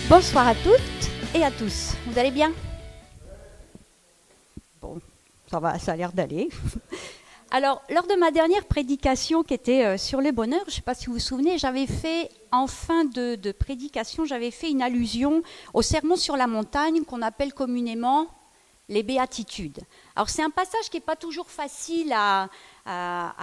Bonsoir à toutes et à tous. Vous allez bien? Bon, ça va, ça a l'air d'aller. Alors, lors de ma dernière prédication qui était sur le bonheur, je ne sais pas si vous vous souvenez, j'avais fait, en fin de prédication, j'avais fait une allusion au sermon sur la montagne qu'on appelle communément les béatitudes. Alors, c'est un passage qui n'est pas toujours facile à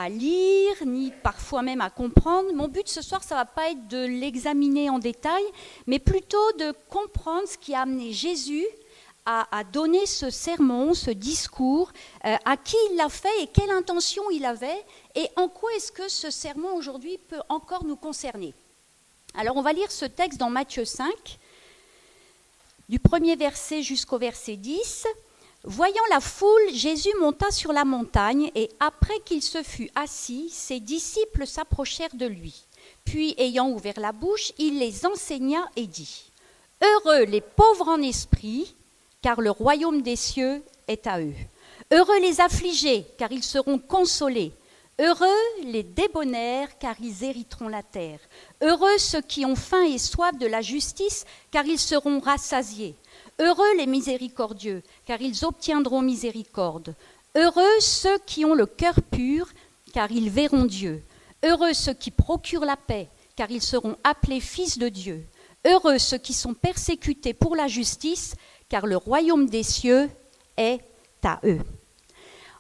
lire, ni parfois même à comprendre. Mon but ce soir, ça ne va pas être de l'examiner en détail, mais plutôt de comprendre ce qui a amené Jésus à donner ce sermon, ce discours, à qui il l'a fait et quelle intention il avait, et en quoi est-ce que ce sermon aujourd'hui peut encore nous concerner. Alors on va lire ce texte dans Matthieu 5, du premier verset jusqu'au verset 10. Voyant la foule, Jésus monta sur la montagne, et après qu'il se fut assis, ses disciples s'approchèrent de lui. Puis, ayant ouvert la bouche, il les enseigna et dit : Heureux les pauvres en esprit, car le royaume des cieux est à eux. Heureux les affligés, car ils seront consolés. Heureux les débonnaires, car ils hériteront la terre. Heureux ceux qui ont faim et soif de la justice, car ils seront rassasiés. Heureux les miséricordieux, car ils obtiendront miséricorde. Heureux ceux qui ont le cœur pur, car ils verront Dieu. Heureux ceux qui procurent la paix, car ils seront appelés fils de Dieu. Heureux ceux qui sont persécutés pour la justice, car le royaume des cieux est à eux.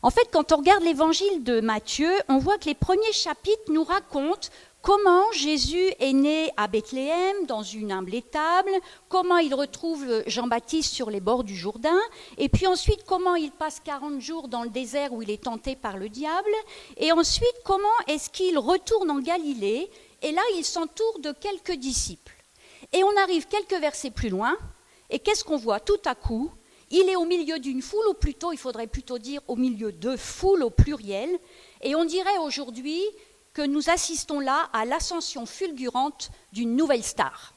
En fait, quand on regarde l'évangile de Matthieu, on voit que les premiers chapitres nous racontent comment Jésus est né à Bethléem, dans une humble étable, comment il retrouve Jean-Baptiste sur les bords du Jourdain, et puis ensuite comment il passe 40 jours dans le désert où il est tenté par le diable, et ensuite comment est-ce qu'il retourne en Galilée, et là il s'entoure de quelques disciples. Et on arrive quelques versets plus loin, et qu'est-ce qu'on voit tout à coup? Il est au milieu d'une foule, ou plutôt, il faudrait plutôt dire au milieu de foules au pluriel, et on dirait aujourd'hui que nous assistons là à l'ascension fulgurante d'une nouvelle star.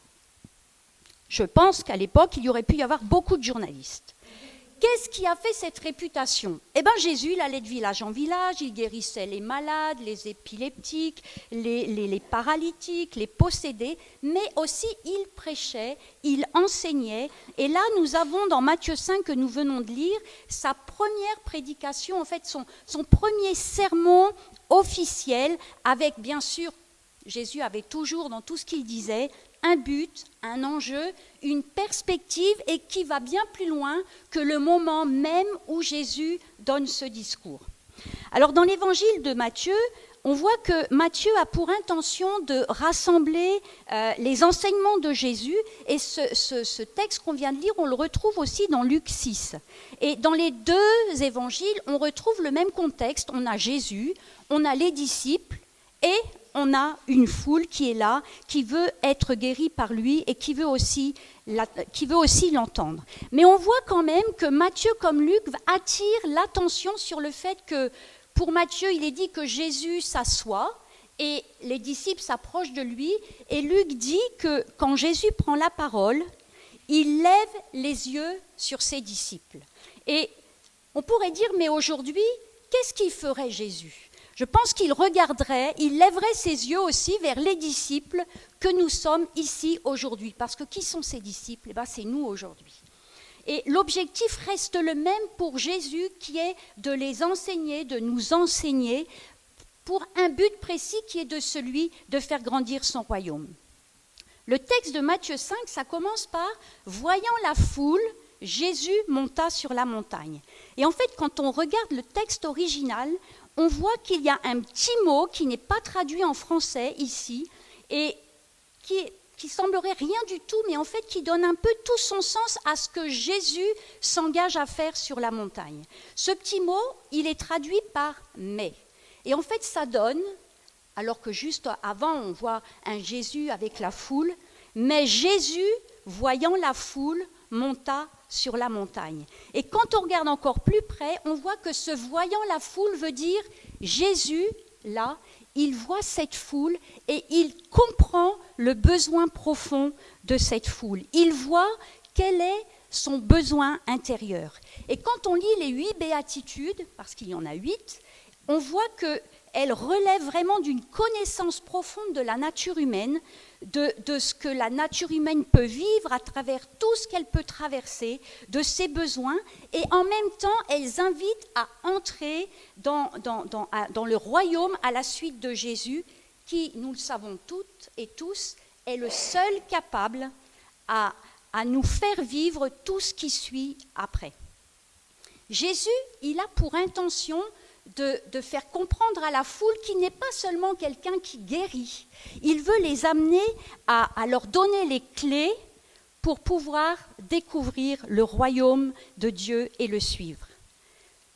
Je pense qu'à l'époque, il y aurait pu y avoir beaucoup de journalistes. Qu'est-ce qui a fait cette réputation? Eh bien, Jésus, il allait de village en village, il guérissait les malades, les épileptiques, les paralytiques, les possédés, mais aussi il prêchait, il enseignait. Et là, nous avons dans Matthieu 5, que nous venons de lire, sa première prédication, en fait, son premier sermon officiel, avec bien sûr, Jésus avait toujours dans tout ce qu'il disait un but, un enjeu, une perspective, et qui va bien plus loin que le moment même où Jésus donne ce discours. Alors dans l'évangile de Matthieu, on voit que Matthieu a pour intention de rassembler les enseignements de Jésus, et ce texte qu'on vient de lire, on le retrouve aussi dans Luc 6. Et dans les deux évangiles, on retrouve le même contexte. On a Jésus, on a les disciples, et on a une foule qui est là, qui veut être guérie par lui et qui veut aussi l'entendre. Mais on voit quand même que Matthieu, comme Luc, attire l'attention sur le fait que, pour Matthieu, il est dit que Jésus s'assoit et les disciples s'approchent de lui. Et Luc dit que quand Jésus prend la parole, il lève les yeux sur ses disciples. Et on pourrait dire, mais aujourd'hui, qu'est-ce qu'il ferait Jésus ? Je pense qu'il regarderait, il lèverait ses yeux aussi vers les disciples que nous sommes ici aujourd'hui. Parce que qui sont ces disciples? C'est nous aujourd'hui. Et l'objectif reste le même pour Jésus, qui est de les enseigner, de nous enseigner, pour un but précis qui est de celui de faire grandir son royaume. Le texte de Matthieu 5, ça commence par « Voyant la foule, Jésus monta sur la montagne ». Et en fait, quand on regarde le texte original, on voit qu'il y a un petit mot qui n'est pas traduit en français ici, et qui semblerait rien du tout, mais en fait qui donne un peu tout son sens à ce que Jésus s'engage à faire sur la montagne. Ce petit mot, il est traduit par « mais ». Et en fait, ça donne, alors que juste avant, on voit un Jésus avec la foule, mais Jésus, voyant la foule, monta sur la montagne. Et quand on regarde encore plus près, on voit que ce voyant la foule veut dire Jésus, là, il voit cette foule et il comprend le besoin profond de cette foule. Il voit quel est son besoin intérieur. Et quand on lit les 8 béatitudes, parce qu'il y en a 8, on voit que elle relève vraiment d'une connaissance profonde de la nature humaine, de ce que la nature humaine peut vivre à travers tout ce qu'elle peut traverser, de ses besoins, et en même temps, elles invitent à entrer dans le royaume à la suite de Jésus, qui, nous le savons toutes et tous, est le seul capable à nous faire vivre tout ce qui suit après. Jésus, il a pour intention de faire comprendre à la foule qu'il n'est pas seulement quelqu'un qui guérit. Il veut les amener à leur donner les clés pour pouvoir découvrir le royaume de Dieu et le suivre.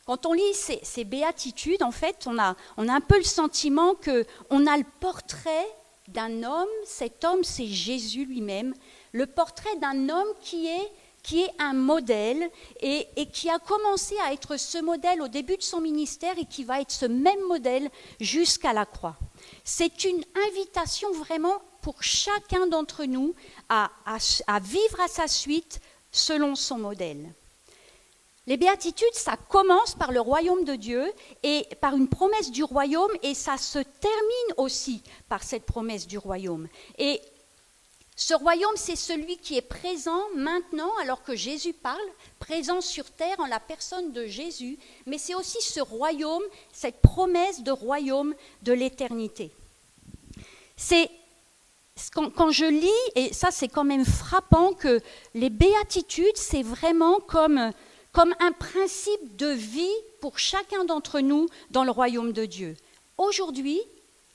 Quand on lit ces béatitudes, en fait, on a un peu le sentiment qu'on a le portrait d'un homme. Cet homme, c'est Jésus lui-même, le portrait d'un homme qui est un modèle et qui a commencé à être ce modèle au début de son ministère et qui va être ce même modèle jusqu'à la croix. C'est une invitation vraiment pour chacun d'entre nous à vivre à sa suite selon son modèle. Les béatitudes, ça commence par le royaume de Dieu et par une promesse du royaume, et ça se termine aussi par cette promesse du royaume. Et ce royaume, c'est celui qui est présent maintenant, alors que Jésus parle, présent sur terre en la personne de Jésus, mais c'est aussi ce royaume, cette promesse de royaume de l'éternité. Quand je lis, et ça c'est quand même frappant, que les béatitudes, c'est vraiment comme un principe de vie pour chacun d'entre nous dans le royaume de Dieu. Aujourd'hui,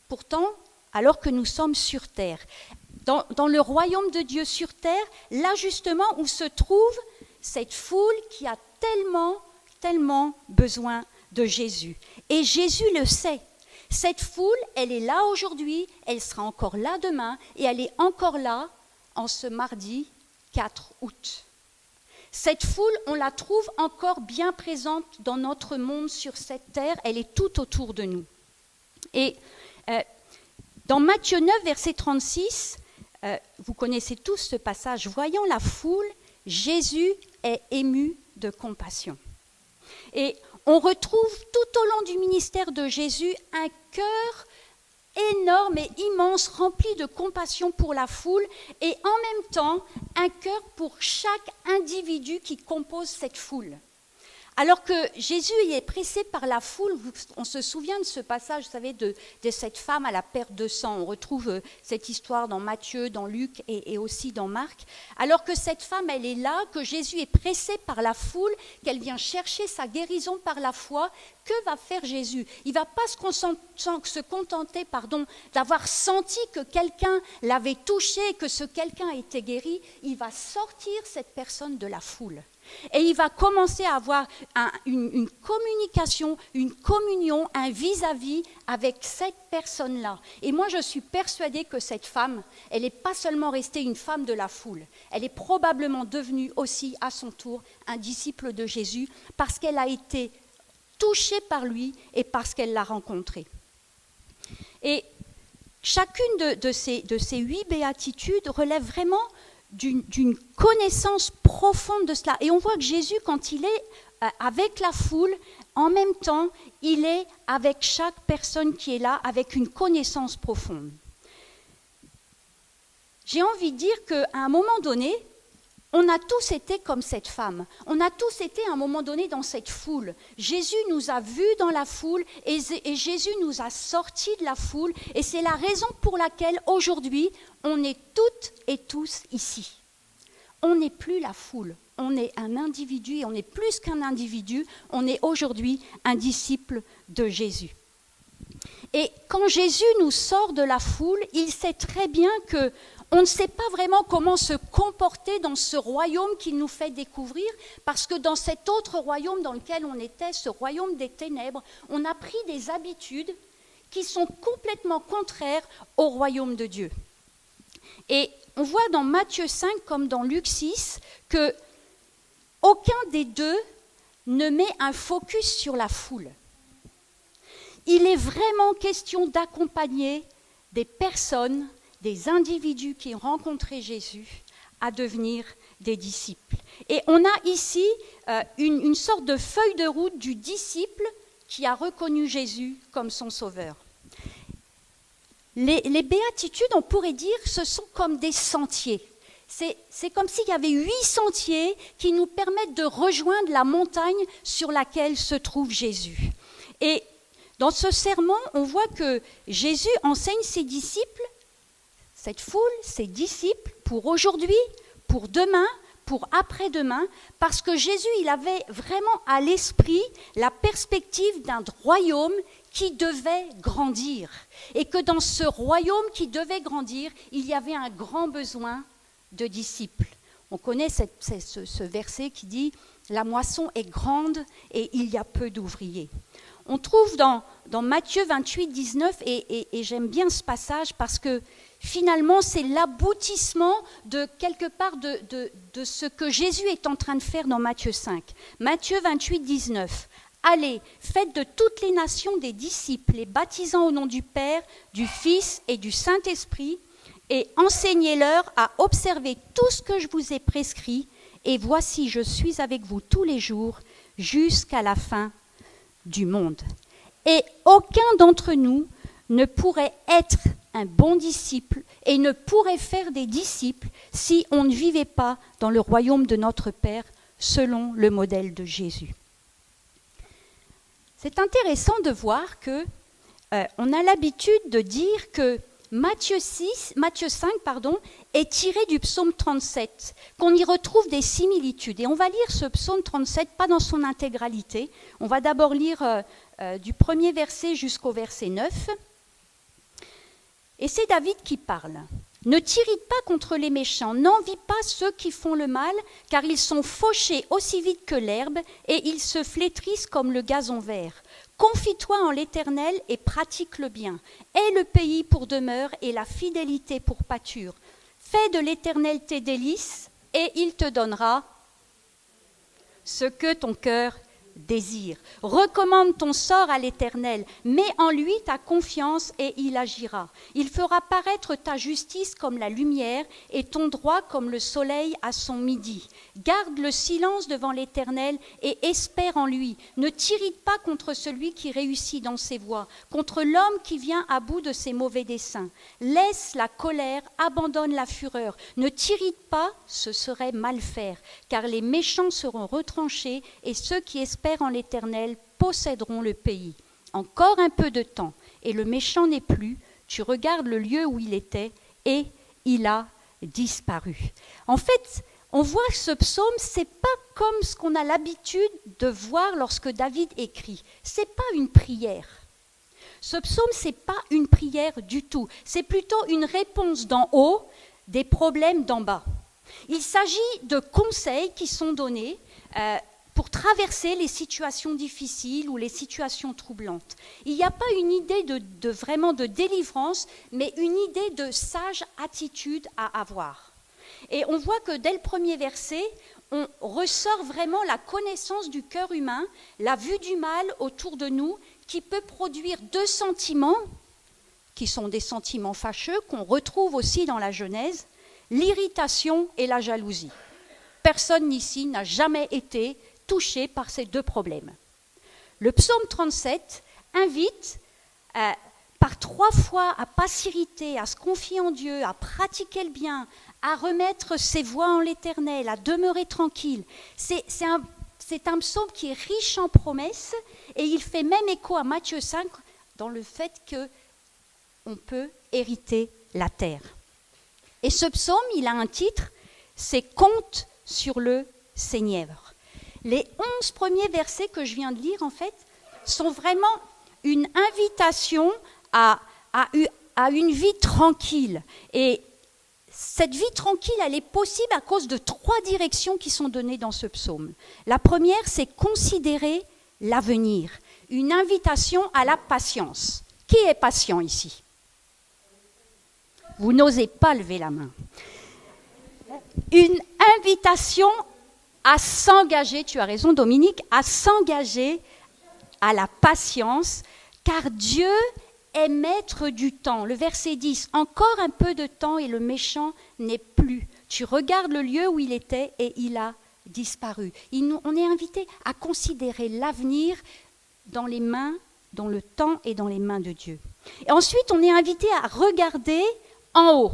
pourtant, alors que nous sommes sur terre, dans le royaume de Dieu sur terre, là justement où se trouve cette foule qui a tellement, tellement besoin de Jésus. Et Jésus le sait. Cette foule, elle est là aujourd'hui, elle sera encore là demain, et elle est encore là en ce mardi 4 août. Cette foule, on la trouve encore bien présente dans notre monde sur cette terre, elle est tout autour de nous. Et dans Matthieu 9, verset 36, vous connaissez tous ce passage, voyant la foule, Jésus est ému de compassion. Et on retrouve tout au long du ministère de Jésus un cœur énorme et immense, rempli de compassion pour la foule, et en même temps un cœur pour chaque individu qui compose cette foule. Alors que Jésus est pressé par la foule, on se souvient de ce passage, vous savez, de cette femme à la perte de sang. On retrouve cette histoire dans Matthieu, dans Luc et aussi dans Marc. Alors que cette femme, elle est là, que Jésus est pressé par la foule, qu'elle vient chercher sa guérison par la foi, que va faire Jésus ? Il ne va pas se contenter d'avoir senti que quelqu'un l'avait touché, que ce quelqu'un était guéri. Il va sortir cette personne de la foule. Et il va commencer à avoir une communication, une communion, un vis-à-vis avec cette personne-là. Et moi, je suis persuadée que cette femme, elle n'est pas seulement restée une femme de la foule, elle est probablement devenue aussi, à son tour, un disciple de Jésus, parce qu'elle a été touchée par lui et parce qu'elle l'a rencontré. Et chacune de ces 8 béatitudes relève vraiment d'une connaissance profonde de cela. Et on voit que Jésus, quand il est avec la foule, en même temps, il est avec chaque personne qui est là, avec une connaissance profonde. J'ai envie de dire qu'à un moment donné, on a tous été comme cette femme. On a tous été à un moment donné dans cette foule. Jésus nous a vus dans la foule et Jésus nous a sortis de la foule. Et c'est la raison pour laquelle aujourd'hui, on est toutes et tous ici. On n'est plus la foule. On est un individu et on est plus qu'un individu. On est aujourd'hui un disciple de Jésus. Et quand Jésus nous sort de la foule, il sait très bien que on ne sait pas vraiment comment se comporter dans ce royaume qu'il nous fait découvrir, parce que dans cet autre royaume dans lequel on était, ce royaume des ténèbres, on a pris des habitudes qui sont complètement contraires au royaume de Dieu. Et on voit dans Matthieu 5 comme dans Luc 6 que aucun des deux ne met un focus sur la foule. Il est vraiment question d'accompagner des personnes, des individus qui ont rencontré Jésus à devenir des disciples. Et on a ici une sorte de feuille de route du disciple qui a reconnu Jésus comme son sauveur. Les béatitudes, on pourrait dire, ce sont comme des sentiers. C'est comme s'il y avait 8 sentiers qui nous permettent de rejoindre la montagne sur laquelle se trouve Jésus. Et dans ce sermon, on voit que Jésus enseigne ses disciples, cette foule, ses disciples, pour aujourd'hui, pour demain, pour après-demain, parce que Jésus, il avait vraiment à l'esprit la perspective d'un royaume qui devait grandir. Et que dans ce royaume qui devait grandir, il y avait un grand besoin de disciples. On connaît ce verset qui dit « La moisson est grande et il y a peu d'ouvriers ». On trouve dans Matthieu 28, 19, et j'aime bien ce passage parce que finalement c'est l'aboutissement de quelque part de ce que Jésus est en train de faire dans Matthieu 5. Matthieu 28, 19. Allez, faites de toutes les nations des disciples, les baptisant au nom du Père, du Fils et du Saint-Esprit, et enseignez-leur à observer tout ce que je vous ai prescrit, et voici, je suis avec vous tous les jours, jusqu'à la fin du monde. Et aucun d'entre nous ne pourrait être un bon disciple et ne pourrait faire des disciples si on ne vivait pas dans le royaume de notre Père selon le modèle de Jésus. C'est intéressant de voir que on a l'habitude de dire que Matthieu 5 est tiré du psaume 37, qu'on y retrouve des similitudes. Et on va lire ce psaume 37, pas dans son intégralité. On va d'abord lire du premier verset jusqu'au verset 9. Et c'est David qui parle. « Ne t'irrite pas contre les méchants, n'envie pas ceux qui font le mal, car ils sont fauchés aussi vite que l'herbe, et ils se flétrissent comme le gazon vert. Confie-toi en l'Éternel et pratique le bien. Aie le pays pour demeure et la fidélité pour pâture. Fais de l'Éternel tes délices, et il te donnera ce que ton cœur désire. Recommande ton sort à l'Éternel, mets en lui ta confiance et il agira. Il fera paraître ta justice comme la lumière et ton droit comme le soleil à son midi. Garde le silence devant l'Éternel et espère en lui. Ne t'irrite pas contre celui qui réussit dans ses voies, contre l'homme qui vient à bout de ses mauvais desseins. Laisse la colère, abandonne la fureur. Ne t'irrite pas, ce serait mal faire, car les méchants seront retranchés et ceux qui espèrent en l'Éternel posséderont le pays. Encore un peu de temps, et le méchant n'est plus. Tu regardes le lieu où il était, et il a disparu. En fait, on voit que ce psaume, c'est pas comme ce qu'on a l'habitude de voir lorsque David écrit. C'est pas une prière. Ce psaume, c'est pas une prière du tout. C'est plutôt une réponse d'en haut des problèmes d'en bas. Il s'agit de conseils qui sont donnés pour traverser les situations difficiles ou les situations troublantes. Il n'y a pas une idée vraiment de délivrance, mais une idée de sage attitude à avoir. Et on voit que dès le premier verset, on ressort vraiment la connaissance du cœur humain, la vue du mal autour de nous, qui peut produire 2 sentiments, qui sont des sentiments fâcheux, qu'on retrouve aussi dans la Genèse, l'irritation et la jalousie. Personne ici n'a jamais été touché par ces 2 problèmes. Le psaume 37 invite par 3 fois à ne pas s'irriter, à se confier en Dieu, à pratiquer le bien, à remettre ses voies en l'Éternel, à demeurer tranquille. C'est un psaume qui est riche en promesses et il fait même écho à Matthieu 5 dans le fait qu'on peut hériter la terre. Et ce psaume, il a un titre, c'est « Compte sur le Seigneur ». Les 11 premiers versets que je viens de lire, en fait, sont vraiment une invitation à une vie tranquille. Et cette vie tranquille, elle est possible à cause de 3 directions qui sont données dans ce psaume. La première, c'est considérer l'avenir. Une invitation à la patience. Qui est patient ici ? Vous n'osez pas lever la main. Une invitation à s'engager, tu as raison Dominique, à s'engager à la patience, car Dieu est maître du temps. Le verset 10, encore un peu de temps et le méchant n'est plus. Tu regardes le lieu où il était et il a disparu. On est invité à considérer l'avenir dans le temps et dans les mains de Dieu. Et ensuite, on est invité à regarder en haut.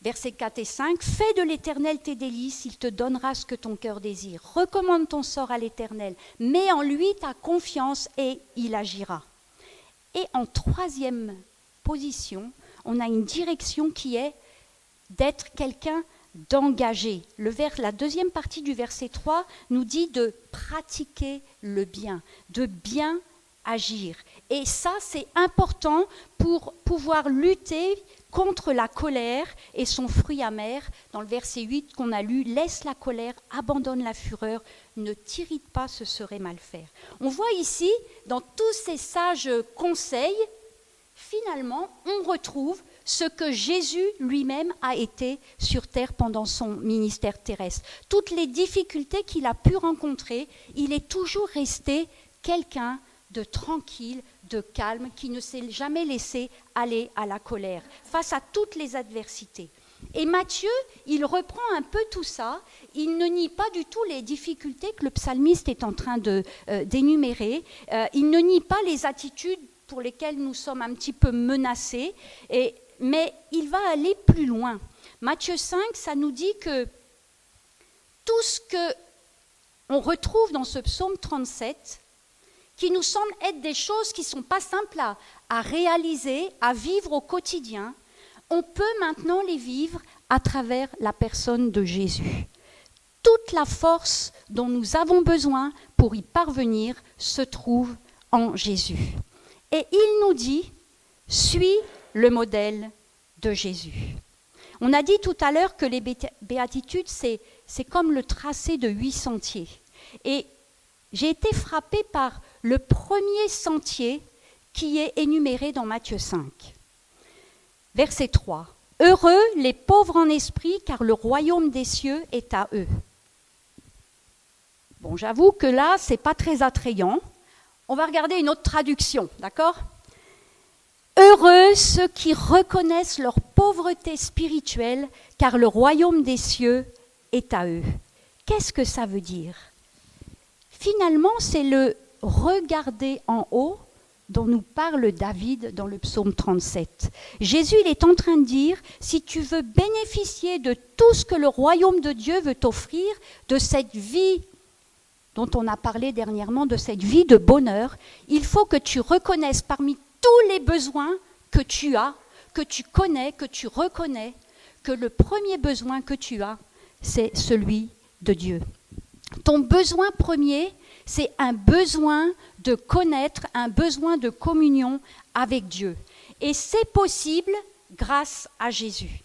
Versets 4 et 5, « Fais de l'Éternel tes délices, il te donnera ce que ton cœur désire. Recommande ton sort à l'Éternel, mets en lui ta confiance et il agira. » Et en troisième position, on a une direction qui est d'être quelqu'un d'engagé. La deuxième partie du verset 3 nous dit de pratiquer le bien, de bien agir. Et ça, c'est important pour pouvoir lutter contre la colère et son fruit amer. Dans le verset 8 qu'on a lu, « Laisse la colère, abandonne la fureur, ne t'irrite pas, ce serait mal faire. » On voit ici, dans tous ces sages conseils, finalement, on retrouve ce que Jésus lui-même a été sur terre pendant son ministère terrestre. Toutes les difficultés qu'il a pu rencontrer, il est toujours resté quelqu'un de tranquille, de calme, qui ne s'est jamais laissé aller à la colère face à toutes les adversités. Et Matthieu, il reprend un peu tout ça, il ne nie pas du tout les difficultés que le psalmiste est en train d'énumérer, il ne nie pas les attitudes pour lesquelles nous sommes un petit peu menacés, mais il va aller plus loin. Matthieu 5, ça nous dit que tout ce qu'on retrouve dans ce psaume 37, qui nous semblent être des choses qui ne sont pas simples à réaliser, à vivre au quotidien, on peut maintenant les vivre à travers la personne de Jésus. Toute la force dont nous avons besoin pour y parvenir se trouve en Jésus. Et il nous dit, suis le modèle de Jésus. On a dit tout à l'heure que les béatitudes, c'est comme le tracé de 8 sentiers. Et j'ai été frappée par le premier sentier qui est énuméré dans Matthieu 5. Verset 3. « Heureux les pauvres en esprit, car le royaume des cieux est à eux. » Bon, j'avoue que là, ce n'est pas très attrayant. On va regarder une autre traduction, d'accord ? « Heureux ceux qui reconnaissent leur pauvreté spirituelle, car le royaume des cieux est à eux. » Qu'est-ce que ça veut dire ? Finalement, c'est le regarder en haut dont nous parle David dans le psaume 37. Jésus, il est en train de dire, si tu veux bénéficier de tout ce que le royaume de Dieu veut t'offrir, de cette vie dont on a parlé dernièrement, de cette vie de bonheur, il faut que tu reconnaisses parmi tous les besoins que tu as, que tu connais, que tu reconnais, que le premier besoin que tu as, c'est celui de Dieu. Ton besoin premier, c'est un besoin de connaître, un besoin de communion avec Dieu. Et c'est possible grâce à Jésus.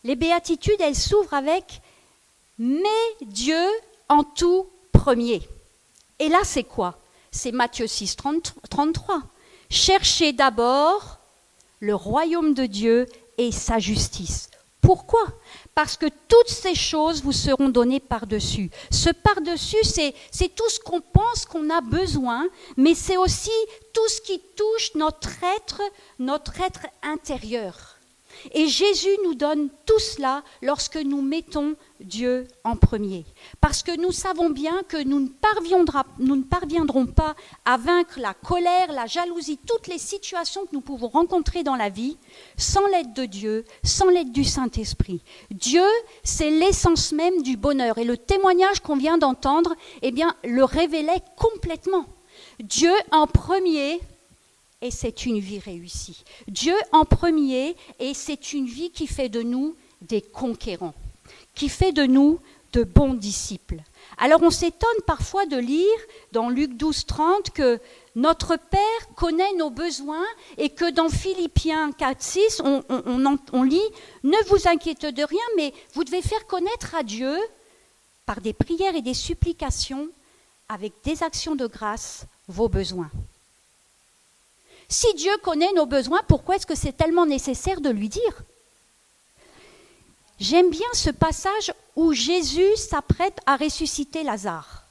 Les béatitudes, elles s'ouvrent avec « Mets Dieu en tout premier ». Et là, c'est quoi ? C'est Matthieu 6, 33. « Cherchez d'abord le royaume de Dieu et sa justice ». Pourquoi ? Parce que toutes ces choses vous seront données par-dessus. Ce par-dessus, c'est tout ce qu'on pense qu'on a besoin, mais c'est aussi tout ce qui touche notre être intérieur. Et Jésus nous donne tout cela lorsque nous mettons Dieu en premier. Parce que nous savons bien que nous ne parviendrons pas à vaincre la colère, la jalousie, toutes les situations que nous pouvons rencontrer dans la vie sans l'aide de Dieu, sans l'aide du Saint-Esprit. Dieu, c'est l'essence même du bonheur. Et le témoignage qu'on vient d'entendre, le révélait complètement. Dieu en premier, et c'est une vie réussie. Dieu en premier, et c'est une vie qui fait de nous des conquérants, qui fait de nous de bons disciples. Alors on s'étonne parfois de lire dans Luc 12, 30 que notre Père connaît nos besoins et que dans Philippiens 4, 6, on lit « Ne vous inquiétez de rien, mais vous devez faire connaître à Dieu par des prières et des supplications avec des actions de grâce vos besoins. » Si Dieu connaît nos besoins, pourquoi est-ce que c'est tellement nécessaire de lui dire ? J'aime bien ce passage où Jésus s'apprête à ressusciter Lazare.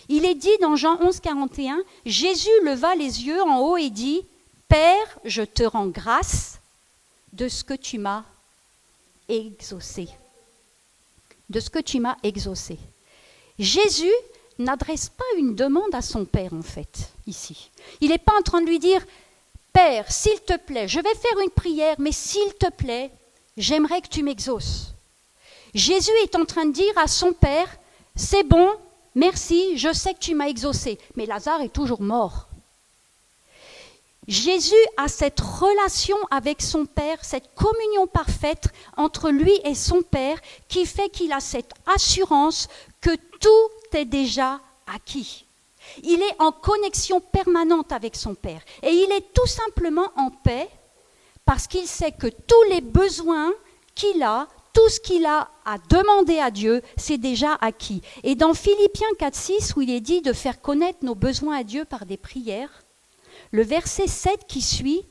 Il est dit dans Jean 11, 41, Jésus leva les yeux en haut et dit « Père, je te rends grâce de ce que tu m'as exaucé. » De ce que tu m'as exaucé. Jésus n'adresse pas une demande à son Père, en fait, ici. Il n'est pas en train de lui dire « Père, s'il te plaît, je vais faire une prière, mais s'il te plaît, j'aimerais que tu m'exauces. » Jésus est en train de dire à son Père « C'est bon, merci, je sais que tu m'as exaucé. » Mais Lazare est toujours mort. Jésus a cette relation avec son Père, cette communion parfaite entre lui et son Père qui fait qu'il a cette assurance que tout est déjà acquis. Il est en connexion permanente avec son Père et il est tout simplement en paix parce qu'il sait que tous les besoins qu'il a, tout ce qu'il a à demander à Dieu, c'est déjà acquis. Et dans Philippiens 4,6 où il est dit de faire connaître nos besoins à Dieu par des prières, le verset 7 qui suit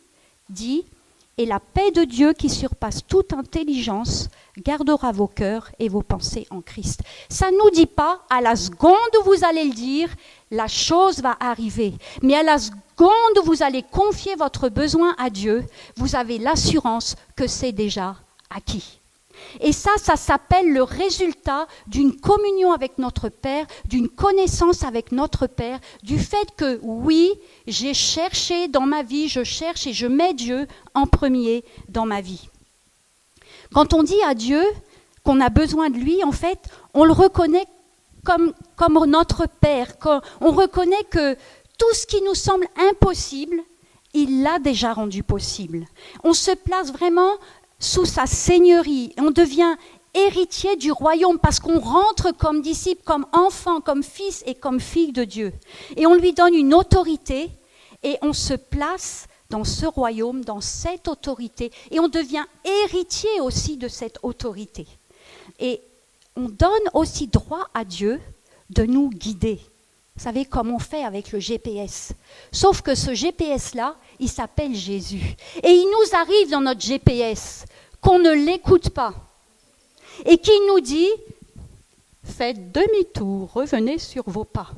dit « Et la paix de Dieu qui surpasse toute intelligence gardera vos cœurs et vos pensées en Christ. » Ça ne nous dit pas à la seconde où vous allez le dire, la chose va arriver. Mais à la seconde où vous allez confier votre besoin à Dieu, vous avez l'assurance que c'est déjà acquis. Et ça s'appelle le résultat d'une communion avec notre Père, d'une connaissance avec notre Père, du fait que oui, j'ai cherché dans ma vie, je cherche et je mets Dieu en premier dans ma vie. Quand on dit à Dieu qu'on a besoin de lui, en fait, on le reconnaît comme notre Père. On reconnaît que tout ce qui nous semble impossible, il l'a déjà rendu possible. On se place vraiment sous sa seigneurie. On devient héritier du royaume parce qu'on rentre comme disciple, comme enfant, comme fils et comme fille de Dieu. Et on lui donne une autorité et on se place dans ce royaume, dans cette autorité. Et on devient héritier aussi de cette autorité. Et on donne aussi droit à Dieu de nous guider. Vous savez, comme on fait avec le GPS. Sauf que ce GPS-là, il s'appelle Jésus. Et il nous arrive dans notre GPS qu'on ne l'écoute pas. Et qu'il nous dit, faites demi-tour, revenez sur vos pas.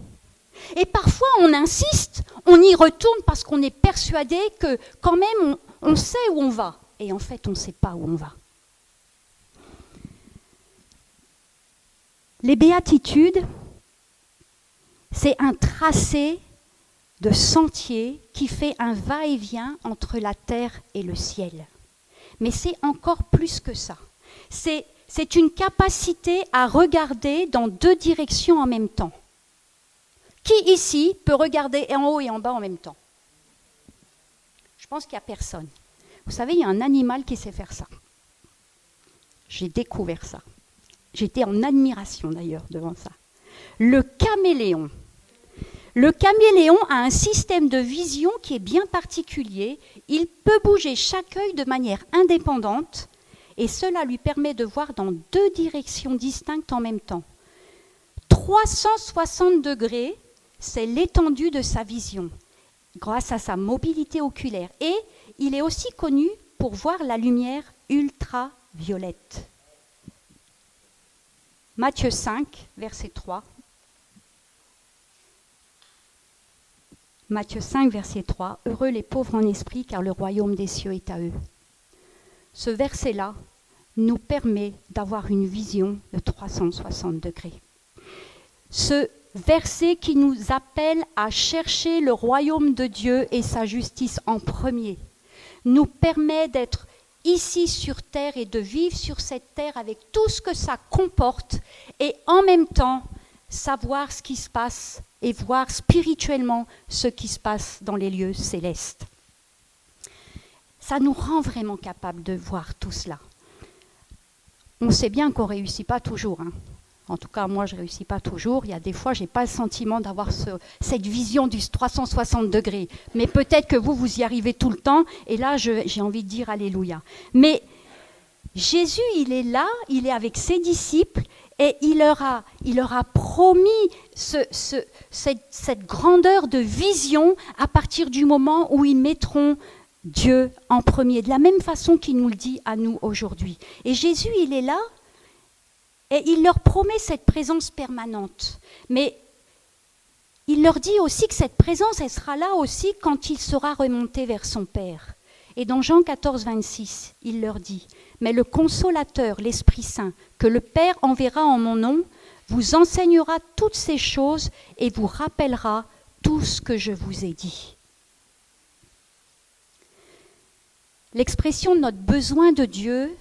Et parfois, on insiste, on y retourne parce qu'on est persuadé que quand même, on sait où on va. Et en fait, on ne sait pas où on va. Les béatitudes, c'est un tracé de sentier qui fait un va-et-vient entre la terre et le ciel. Mais c'est encore plus que ça. C'est une capacité à regarder dans deux directions en même temps. Qui ici peut regarder en haut et en bas en même temps? Je pense qu'il n'y a personne. Vous savez, il y a un animal qui sait faire ça. J'ai découvert ça. J'étais en admiration d'ailleurs devant ça. Le caméléon. Le caméléon a un système de vision qui est bien particulier. Il peut bouger chaque œil de manière indépendante et cela lui permet de voir dans deux directions distinctes en même temps. 360 degrés, c'est l'étendue de sa vision grâce à sa mobilité oculaire. Et il est aussi connu pour voir la lumière ultraviolette. Matthieu 5, verset 3. Matthieu 5, verset 3. « Heureux les pauvres en esprit, car le royaume des cieux est à eux. » Ce verset-là nous permet d'avoir une vision de 360 degrés. Ce verset qui nous appelle à chercher le royaume de Dieu et sa justice en premier nous permet d'être ici sur terre et de vivre sur cette terre avec tout ce que ça comporte et en même temps savoir ce qui se passe et voir spirituellement ce qui se passe dans les lieux célestes. Ça nous rend vraiment capables de voir tout cela. On sait bien qu'on ne réussit pas toujours. En tout cas, moi, je ne réussis pas toujours. Il y a des fois, je n'ai pas le sentiment d'avoir cette vision du 360 degrés. Mais peut-être que vous y arrivez tout le temps. Et là, j'ai envie de dire Alléluia. Mais Jésus, il est là, il est avec ses disciples. Et il leur a promis cette grandeur de vision à partir du moment où ils mettront Dieu en premier, de la même façon qu'il nous le dit à nous aujourd'hui. Et Jésus, il est là et il leur promet cette présence permanente. Mais il leur dit aussi que cette présence, elle sera là aussi quand il sera remonté vers son Père. Et dans Jean 14, 26, il leur dit « Mais le Consolateur, l'Esprit Saint, que le Père enverra en mon nom, vous enseignera toutes ces choses et vous rappellera tout ce que je vous ai dit. L'expression de notre besoin de Dieu,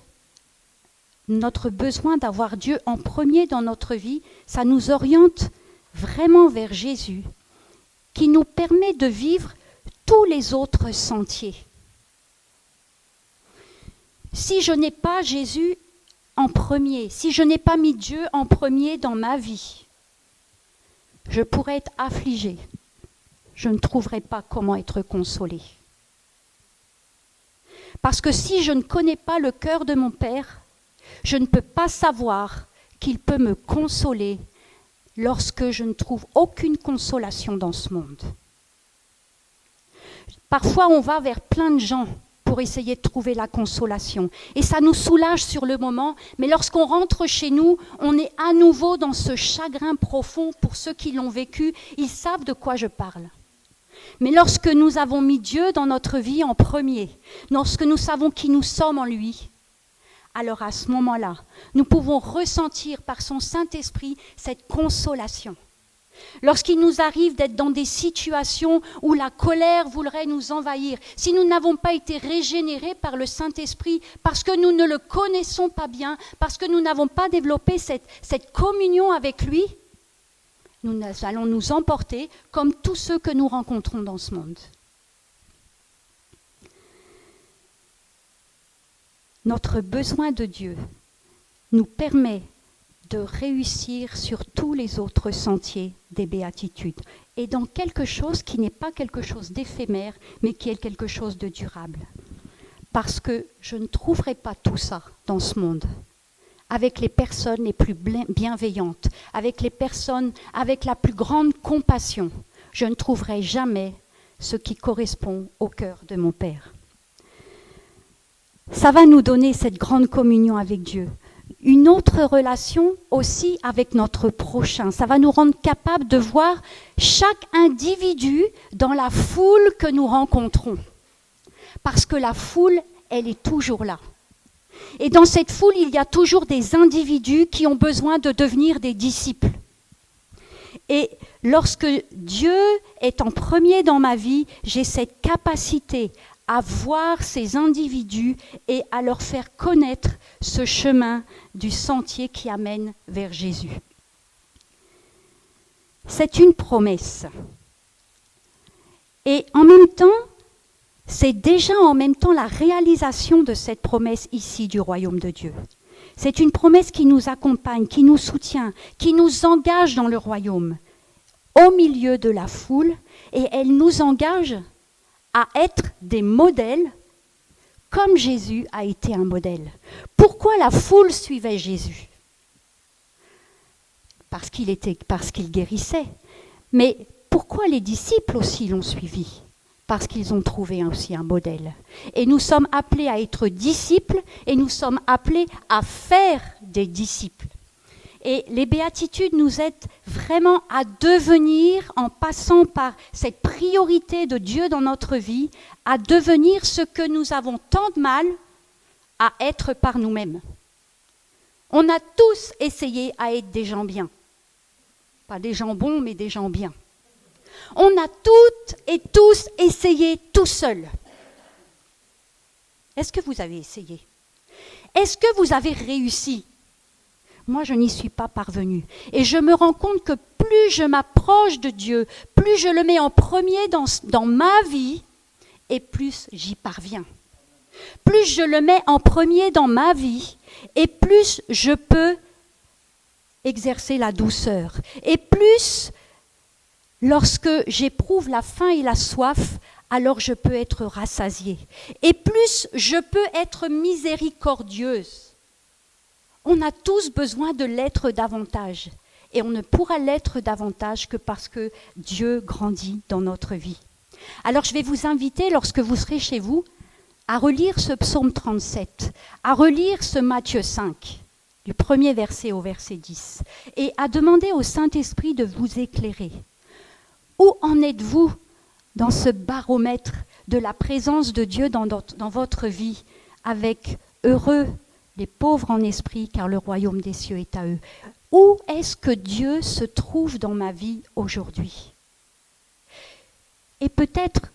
notre besoin d'avoir Dieu en premier dans notre vie, ça nous oriente vraiment vers Jésus, qui nous permet de vivre tous les autres sentiers. Si je n'ai pas Jésus en premier, si je n'ai pas mis Dieu en premier dans ma vie, je pourrais être affligée. Je ne trouverai pas comment être consolée. Parce que si je ne connais pas le cœur de mon Père, je ne peux pas savoir qu'il peut me consoler lorsque je ne trouve aucune consolation dans ce monde. Parfois, on va vers plein de gens pour essayer de trouver la consolation. Et ça nous soulage sur le moment, mais lorsqu'on rentre chez nous, on est à nouveau dans ce chagrin profond. Pour ceux qui l'ont vécu, ils savent de quoi je parle. Mais lorsque nous avons mis Dieu dans notre vie en premier, lorsque nous savons qui nous sommes en lui, alors à ce moment-là, nous pouvons ressentir par son Saint-Esprit cette consolation. Lorsqu'il nous arrive d'être dans des situations où la colère voudrait nous envahir, si nous n'avons pas été régénérés par le Saint-Esprit, parce que nous ne le connaissons pas bien, parce que nous n'avons pas développé cette communion avec lui, nous allons nous emporter comme tous ceux que nous rencontrons dans ce monde. Notre besoin de Dieu nous permet de réussir sur tous les autres sentiers des béatitudes et dans quelque chose qui n'est pas quelque chose d'éphémère, mais qui est quelque chose de durable. Parce que je ne trouverai pas tout ça dans ce monde, avec les personnes les plus bienveillantes, avec les personnes avec la plus grande compassion. Je ne trouverai jamais ce qui correspond au cœur de mon Père. Ça va nous donner cette grande communion avec Dieu. Une autre relation aussi avec notre prochain. Ça va nous rendre capables de voir chaque individu dans la foule que nous rencontrons. Parce que la foule, elle est toujours là. Et dans cette foule, il y a toujours des individus qui ont besoin de devenir des disciples. Et lorsque Dieu est en premier dans ma vie, j'ai cette capacité à voir ces individus et à leur faire connaître ce chemin du sentier qui amène vers Jésus. C'est une promesse. Et en même temps, c'est déjà en même temps la réalisation de cette promesse ici du royaume de Dieu. C'est une promesse qui nous accompagne, qui nous soutient, qui nous engage dans le royaume, au milieu de la foule, et elle nous engage à être des modèles comme Jésus a été un modèle. Pourquoi la foule suivait Jésus ? Parce qu'il guérissait. Mais pourquoi les disciples aussi l'ont suivi ? Parce qu'ils ont trouvé aussi un modèle. Et nous sommes appelés à être disciples et nous sommes appelés à faire des disciples. Et les béatitudes nous aident vraiment à devenir, en passant par cette priorité de Dieu dans notre vie, à devenir ce que nous avons tant de mal à être par nous-mêmes. On a tous essayé à être des gens bien. Pas des gens bons, mais des gens bien. On a toutes et tous essayé tout seuls. Est-ce que vous avez essayé ? Est-ce que vous avez réussi ? Moi, je n'y suis pas parvenue. Et je me rends compte que plus je m'approche de Dieu, plus je le mets en premier dans ma vie, et plus j'y parviens. Plus je le mets en premier dans ma vie, et plus je peux exercer la douceur. Et plus, lorsque j'éprouve la faim et la soif, alors je peux être rassasiée. Et plus je peux être miséricordieuse. On a tous besoin de l'être davantage. Et on ne pourra l'être davantage que parce que Dieu grandit dans notre vie. Alors je vais vous inviter, lorsque vous serez chez vous, à relire ce psaume 37, à relire ce Matthieu 5, du premier verset au verset 10, et à demander au Saint-Esprit de vous éclairer. Où en êtes-vous dans ce baromètre de la présence de Dieu dans votre vie, avec heureux les pauvres en esprit, car le royaume des cieux est à eux. Où est-ce que Dieu se trouve dans ma vie aujourd'hui? Et peut-être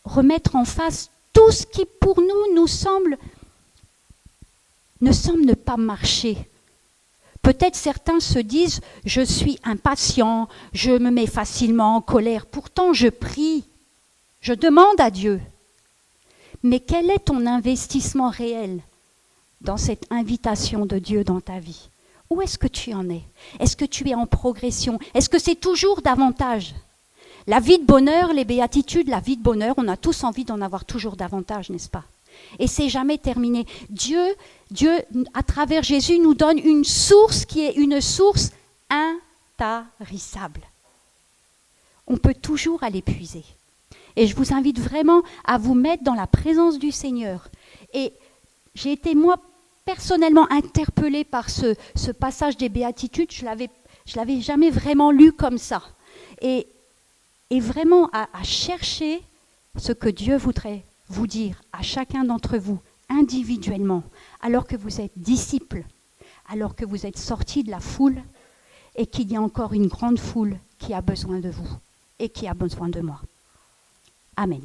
remettre en face tout ce qui pour nous ne semble ne pas marcher. Peut-être certains se disent, je suis impatient, je me mets facilement en colère, pourtant je prie, je demande à Dieu. Mais quel est ton investissement réel dans cette invitation de Dieu dans ta vie? Où est-ce que tu en es? Est-ce que tu es en progression? Est-ce que c'est toujours davantage? La vie de bonheur, les béatitudes, la vie de bonheur, on a tous envie d'en avoir toujours davantage, n'est-ce pas? Et c'est jamais terminé. Dieu, à travers Jésus, nous donne une source qui est une source intarissable. On peut toujours aller puiser. Et je vous invite vraiment à vous mettre dans la présence du Seigneur. Et j'ai été, moi, personnellement interpellée par ce passage des béatitudes. Je l'avais jamais vraiment lu comme ça. Et vraiment à chercher ce que Dieu voudrait vous dire à chacun d'entre vous, individuellement, alors que vous êtes disciples, alors que vous êtes sortis de la foule et qu'il y a encore une grande foule qui a besoin de vous et qui a besoin de moi. Amen.